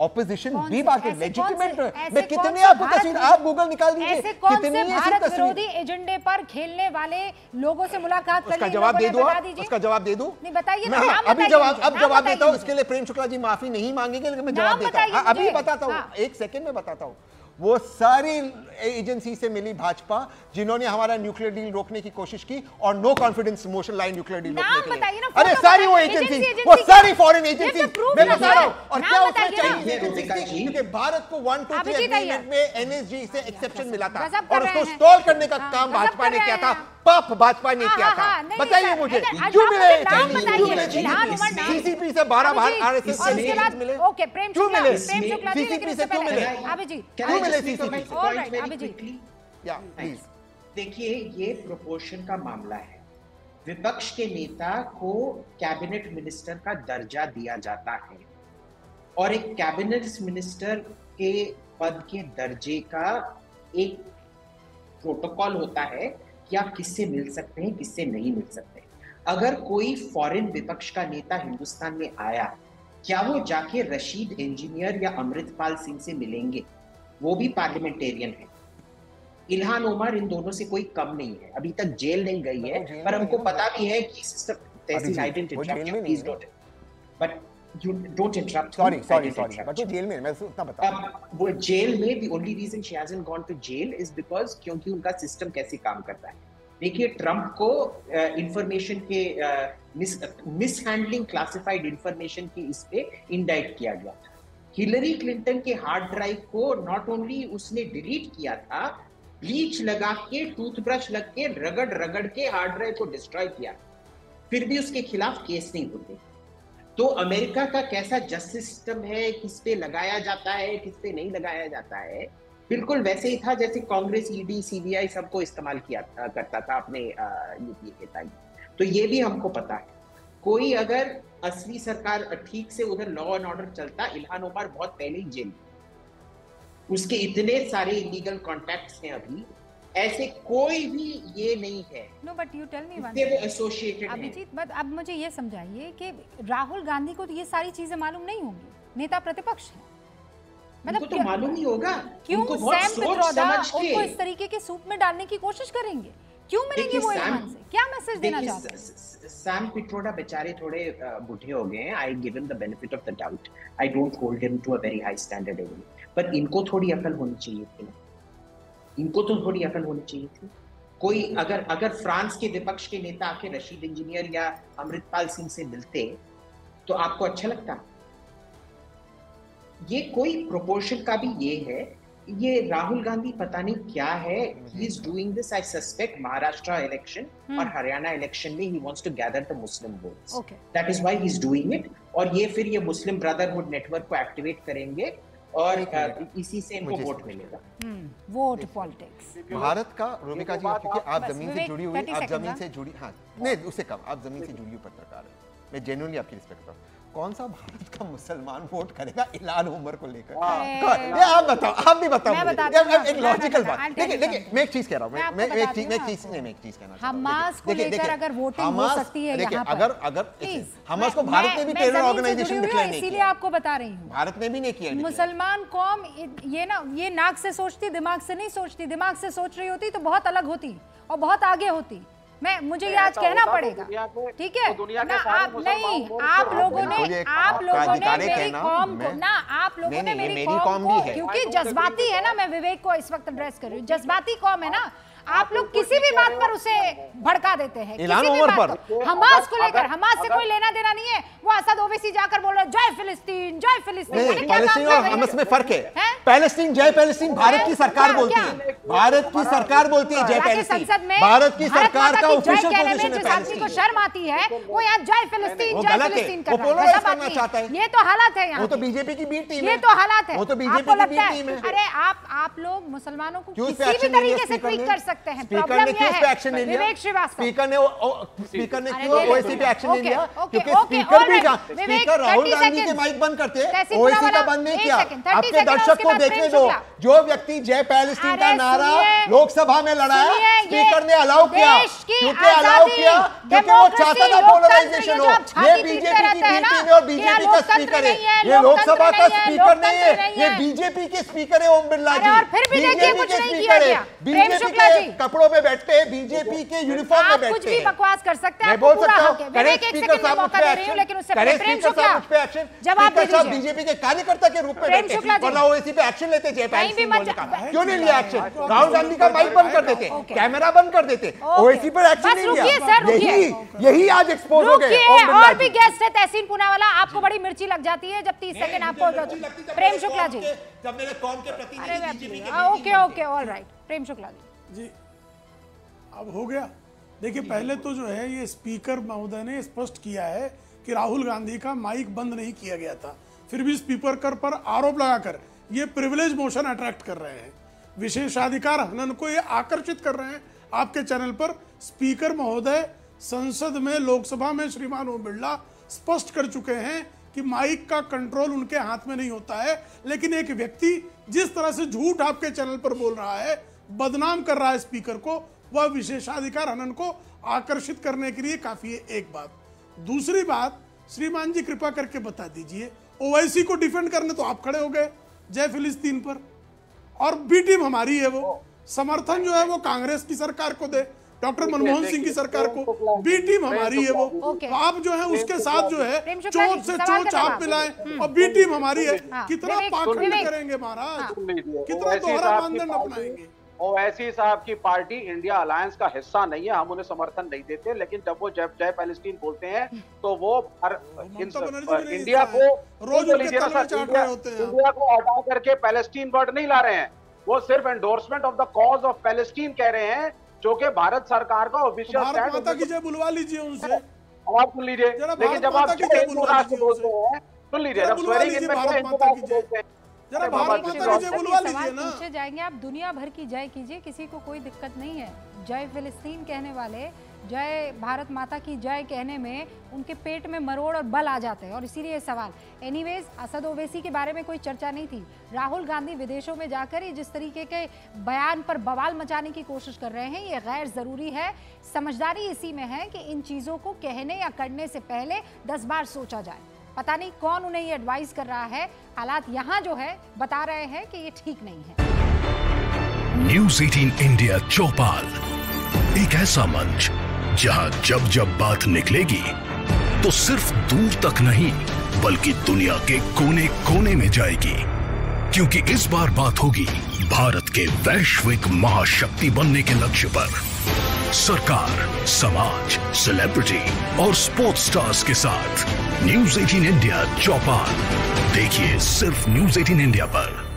Opposition भी बात है, लेजिटिमेट। मैं कितने आपको तस्वीर, आप गूगल निकाल दीजिए, कितनी भारत विरोधी एजेंडे पर खेलने वाले लोगों से मुलाकात कर, उसका जवाब दे दो, उसका जवाब दे दूं? नहीं बताइए ना, अभी जवाब, अब जवाब देता हूं। इसके लिए प्रेम शुक्ला जी माफी नहीं मांगेंगे, लेकिन मैं जवाब देता हूं, अभी बताता हूं, 1 सेकंड में बताता हूं। वो सारी एजेंसी से मिली भाजपा जिन्होंने हमारा न्यूक्लियर डील रोकने की कोशिश की और नो कॉन्फिडेंस मोशन लाइन न्यूक्लियर डील रोकने के लिए। अरे सारी वो एजेंसी, वो सारी फॉरेन एजेंसी, मैं बता रहा हूं। और क्या उसमें चाहिए, क्योंकि भारत को 1, 2, 3 एग्रीमेंट में एनएसजी से एक्सेप्शन मिला था और उसको स्टॉल करने का काम भाजपा ने किया था, पाप भाजपा ने किया था। बताइए मुझे, क्यों मिले सीसीपी से 12 बार आरएसएस से मिले? ओके, प्रेम शुक्ला, सीसीपी से क्यों मिले? क्यों मिले सीसीपी से? देखिए, ये प्रोपोर्शन का मामला है। विपक्ष के नेता को कैबिनेट मिनिस्टर का दर्जा दिया जाता है और एक कैबिनेट मिनिस्टर के पद के दर्जे का एक प्रोटोकॉल होता है कि आप किससे मिल सकते हैं, किससे नहीं मिल सकते। अगर कोई फॉरेन विपक्ष का नेता हिंदुस्तान में आया, क्या वो जाके रशीद इंजीनियर या अमृतपाल सिंह से मिलेंगे? वो भी पार्लियामेंटेरियन है। इल्हान उमर इन दोनों से कोई कम नहीं है, अभी तक जेल नहीं गई है, पर हमको पता भी है कि system tehsil but you don't interrupt. Sorry, but वो जेल में, मैं उतना बता। वो जेल में the only reason she hasn't gone to jail is because क्योंकि उनका सिस्टम कैसे काम करता है। देखिए, ट्रंप को इंफॉर्मेशन के मिसहैंडलिंग क्लासिफाइड इंफॉर्मेशन की इस पे इंडाइट किया गया था। हिलरी क्लिंटन के हार्ड ड्राइव को नॉट ओनली उसने डिलीट किया था, ब्लीच लगा के, टूथब्रश लग के, रगड़ के हार्ड ड्राइव को डिस्ट्रॉय किया, फिर भी उसके खिलाफ केस नहीं होते। तो अमेरिका का कैसा जस्टिस सिस्टम है, किस पे लगाया जाता है, किस पे नहीं लगाया जाता है, बिल्कुल वैसे ही था जैसे कांग्रेस, ईडी, सीबीआई सबको इस्तेमाल करता था अपने यूपीए के टाइम। तो ये भी हमको पता है। कोई अगर असली सरकार ठीक से उधर लॉ एंड ऑर्डर चलता, इल्हान उमर बहुत पहले ही जेल, उसके इतने सारे इलीगल कॉन्टैक्ट्स हैं अभी, ऐसे कोई भी ये नहीं है। No but you tell me one associated है। अभिजीत, बट अब मुझे ये समझाइए कि राहुल गांधी को तो ये सारी चीजें मालूम नहीं होंगी, नेता प्रतिपक्ष है, मतलब तो मालूम ही होगा। क्यों सैम पित्रोदा उनको इस तरीके के सूप में डालने की कोशिश करेंगे? क्यों मिलेंगे वो इल्हान से? क्या मैसेज देना चाहते हैं? सैम पित्रोदा बेचारे थोड़े बूढ़े हो गए हैं। I give him the benefit of the doubt, I don't hold him to a very high standard every, पर इनको थोड़ी अकल होनी चाहिए थी ना, इनको तो थोड़ी अकल होनी चाहिए थी। कोई अगर फ्रांस के विपक्ष के नेता आके रशीद इंजीनियर या अमृतपाल सिंह से मिलते तो आपको अच्छा लगता? ये कोई प्रोपोर्शन का भी ये है। ये राहुल गांधी पता नहीं क्या है, he is doing this, I suspect Maharashtra election और हरियाणा इलेक्शन में he wants to gather the Muslim votes, that is why he is doing it. और ये फिर ये मुस्लिम ब्रदरहुड नेटवर्क को एक्टिवेट करेंगे और इसी से इनको वोट मिलेगा। वोट पॉलिटिक्स भारत का, रोमिका जी, क्योंकि आप जमीन से जुड़ी हुई, आप जमीन से जुड़ी, हाँ नहीं उससे कम, आप जमीन से जुड़ी हुई पत्रकार हैं, मैं जेन्युइनली आपकी रिस्पेक्ट करता हूँ। कौन सा भारत का मुसलमान वोट करेगा इल्हान उमर को लेकर? आप बताओ, आप भी बताओ। एक लॉजिकल बात। देखिए मैं एक चीज कह रहा हूँ, मैं एक चीज कहना, हमास को लेकर अगर वोटिंग हो सकती है यहाँ पर, अगर हमास को भारत ने भी टेरर ऑर्गेनाइजेशन डिक्लेयर नहीं किया, इसीलिए आपको बता रही हूँ, भारत ने भी नहीं किया। मुसलमान कौम ये नाक से सोचती, दिमाग से नहीं सोचती। दिमाग से सोच रही होती तो बहुत अलग होती और बहुत आगे होती। मुझे ये आज कहना पड़ेगा, ठीक है ना? आप नहीं, आप लोगों ने मेरी कौम को ना, आप लोगों ने मेरी कौम को, क्योंकि जज्बाती है ना, मैं विवेक को इस वक्त एड्रेस कर रही हूँ, जज्बाती कौम है ना, आप लोग किसी भी बात पर उसे भड़का देते हैं, किसी भी बात पर। हमास को लेकर, हमास से कोई लेना देना नहीं है। वो असद ओवैसी जाकर बोल रहे जय फिलिस्तीन, जय फिलिस्तीन। पैलेस्टीन और हमास में फर्क है। पैलेस्टीन, जय पैलेस्टीन भारत की सरकार बोलती है, भारत की सरकार बोलती है जय पैलेस्टीन, भारत की सरकार का ऑफिशियल पोजीशन है। जिस आदमी को शर्म आती है वो यहाँ जय फिलिस्तीन, जय फिलिस्तीन कर रहा है। ये तो हालत है यहाँ, वो तो बीजेपी की बी टीम है, ये तो हालात है, वो तो बीजेपी की बी टीम है। अरे आप लोग मुसलमानों को किसी भी तरीके से ट्वीट कर सकते हैं। स्पीकर ने क्यों इस पे एक्शन नहीं लिया? विवेक श्रीवास्तव, स्पीकर ने क्यों ओवैसी पे एक्शन नहीं लिया? क्योंकि स्पीकर राहुल गांधी के माइक बंद करते, ओवैसी का बंद नहीं किया। आपके दर्शक को को देखने दो। जो व्यक्ति जय पैलेस्टीन का नारा लोकसभा में लड़ा है, स्पीकर ने अलाउ किया, क्योंकि अलाउ किया क्योंकि वो चाहता था पोलराइजेशन हो। ये बीजेपी की बी टीम है और बीजेपी का स्पीकर है, ये लोकसभा का स्पीकर नहीं है, ये बीजेपी के स्पीकर है ओम बिरला जी, बीजेपी के स्पीकर है, बीजेपी के कपड़ों में बैठते हैं, बीजेपी के यूनिफॉर्म में बैठते हैं। बकवास कर सकते हैं, मैं बोल सकता हूं, करें स्पीकर साहब मुझ पे एक्शन, लेकिन उससे पहले प्रेम शुक्ला मुझ पे एक्शन, स्पीकर साहब बीजेपी के कार्यकर्ता के रूप में बैठे, वरना ओवैसी पे एक्शन लेते जय पैलेस्टीन बोलने का, क्यों नहीं लिया एक्शन? राहुल गांधी का माइक बंद कर देते, कैमरा बंद कर देते, ओवैसी पर एक्शन नहीं लिया। यही आज एक्सपोज हो गए। और भी गेस्ट है तहसीन पूनावाला, आपको बड़ी मिर्ची लग जाती है जब 30 सेकंड आपको प्रेम शुक्ला जी, जब मेरे कौम के प्रतिनिधि okay okay all right Prem Shukla ji अब हो गया। देखिए पहले तो जो है ये स्पीकर महोदय ने स्पष्ट किया है कि राहुल गांधी का माइक बंद नहीं किया गया था, फिर भी स्पीकर पर आरोप लगाकर ये प्रिविलेज मोशन अट्रैक्ट कर रहे हैं, विशेषाधिकार हनन को ये आकर्षित कर रहे हैं आपके चैनल पर। स्पीकर महोदय संसद में, लोकसभा में श्रीमान ओम बिरला स्पष्ट कर चुके हैं कि माइक का कंट्रोल उनके हाथ में नहीं होता है, लेकिन एक व्यक्ति जिस तरह से झूठ आपके चैनल पर बोल रहा है, बदनाम कर रहा है स्पीकर को, वह विशेषाधिकार हनन को आकर्षित करने के लिए काफी है। एक बात। दूसरी बात, श्रीमान जी कृपा करके बता दीजिए, ओवैसी को डिफेंड करने तो आप खड़े हो गए जय फिलिस्तीन पर, और बी टीम हमारी है, वो समर्थन जो है वो कांग्रेस की सरकार को दे, डॉक्टर मनमोहन सिंह की सरकार को, बी टीम हमारी है वो, तो आप जो है उसके साथ जो है चोट से चोट आप मिलाएं, और बी टीम हमारी है। कितना पाखंड करेंगे महाराज, कितना दोहरा मानदंड अपनाएंगे। ओवैसी साहब की पार्टी इंडिया अलायंस का हिस्सा नहीं है, हम उन्हें समर्थन नहीं देते, लेकिन जब वो जय पैलेस्टीन बोलते हैं तो वो इंडिया को इंडिया को हटा करके पैलेस्टीन वर्ड नहीं ला रहे हैं, वो सिर्फ endorsement of the cause of Palestine कह रहे हैं, जो कि भारत सरकार का ऑफिशियल भारत माता की जय बुलवा लीजिए उनसे, आप सुन लीजिए। लेकिन जब आप हिंदू राष्ट्र बोलते हैं, सुन लीजिए, जब स्वेरिंग इन में हिंदू राष्ट्र बोलते हैं, जरा भारत माता की जय बुलवा लीजिए ना। पूछे जाएंगे, आप दुनिया भर की जय कीजिए, किसी को कोई दिक्कत नहीं है। जय फिलिस्तीन कहने वाले जय भारत माता की जय कहने में उनके पेट में मरोड़ और बल आ जाते हैं, और इसीलिए सवाल। एनीवेज, असद ओवैसी के बारे में कोई चर्चा नहीं थी। राहुल गांधी विदेशों में जाकर ही जिस तरीके के बयान पर बवाल मचाने की कोशिश कर रहे हैं, ये गैर जरूरी है। समझदारी इसी में है कि इन चीजों को कहने या करने से पहले 10 बार सोचा जाए। पता नहीं कौन उन्हें ये एडवाइस कर रहा है, हालात यहाँ जो है बता रहे हैं कि ये ठीक नहीं है। न्यूज़ 18 इंडिया चौपाल, एक ऐसा मंच जहां जब जब बात निकलेगी तो सिर्फ दूर तक नहीं बल्कि दुनिया के कोने कोने में जाएगी, क्योंकि इस बार बात होगी भारत के वैश्विक महाशक्ति बनने के लक्ष्य पर। सरकार, समाज, सेलिब्रिटी और स्पोर्ट्स स्टार्स के साथ न्यूज़ 18 इंडिया चौपाल देखिए सिर्फ न्यूज़ 18 इंडिया पर।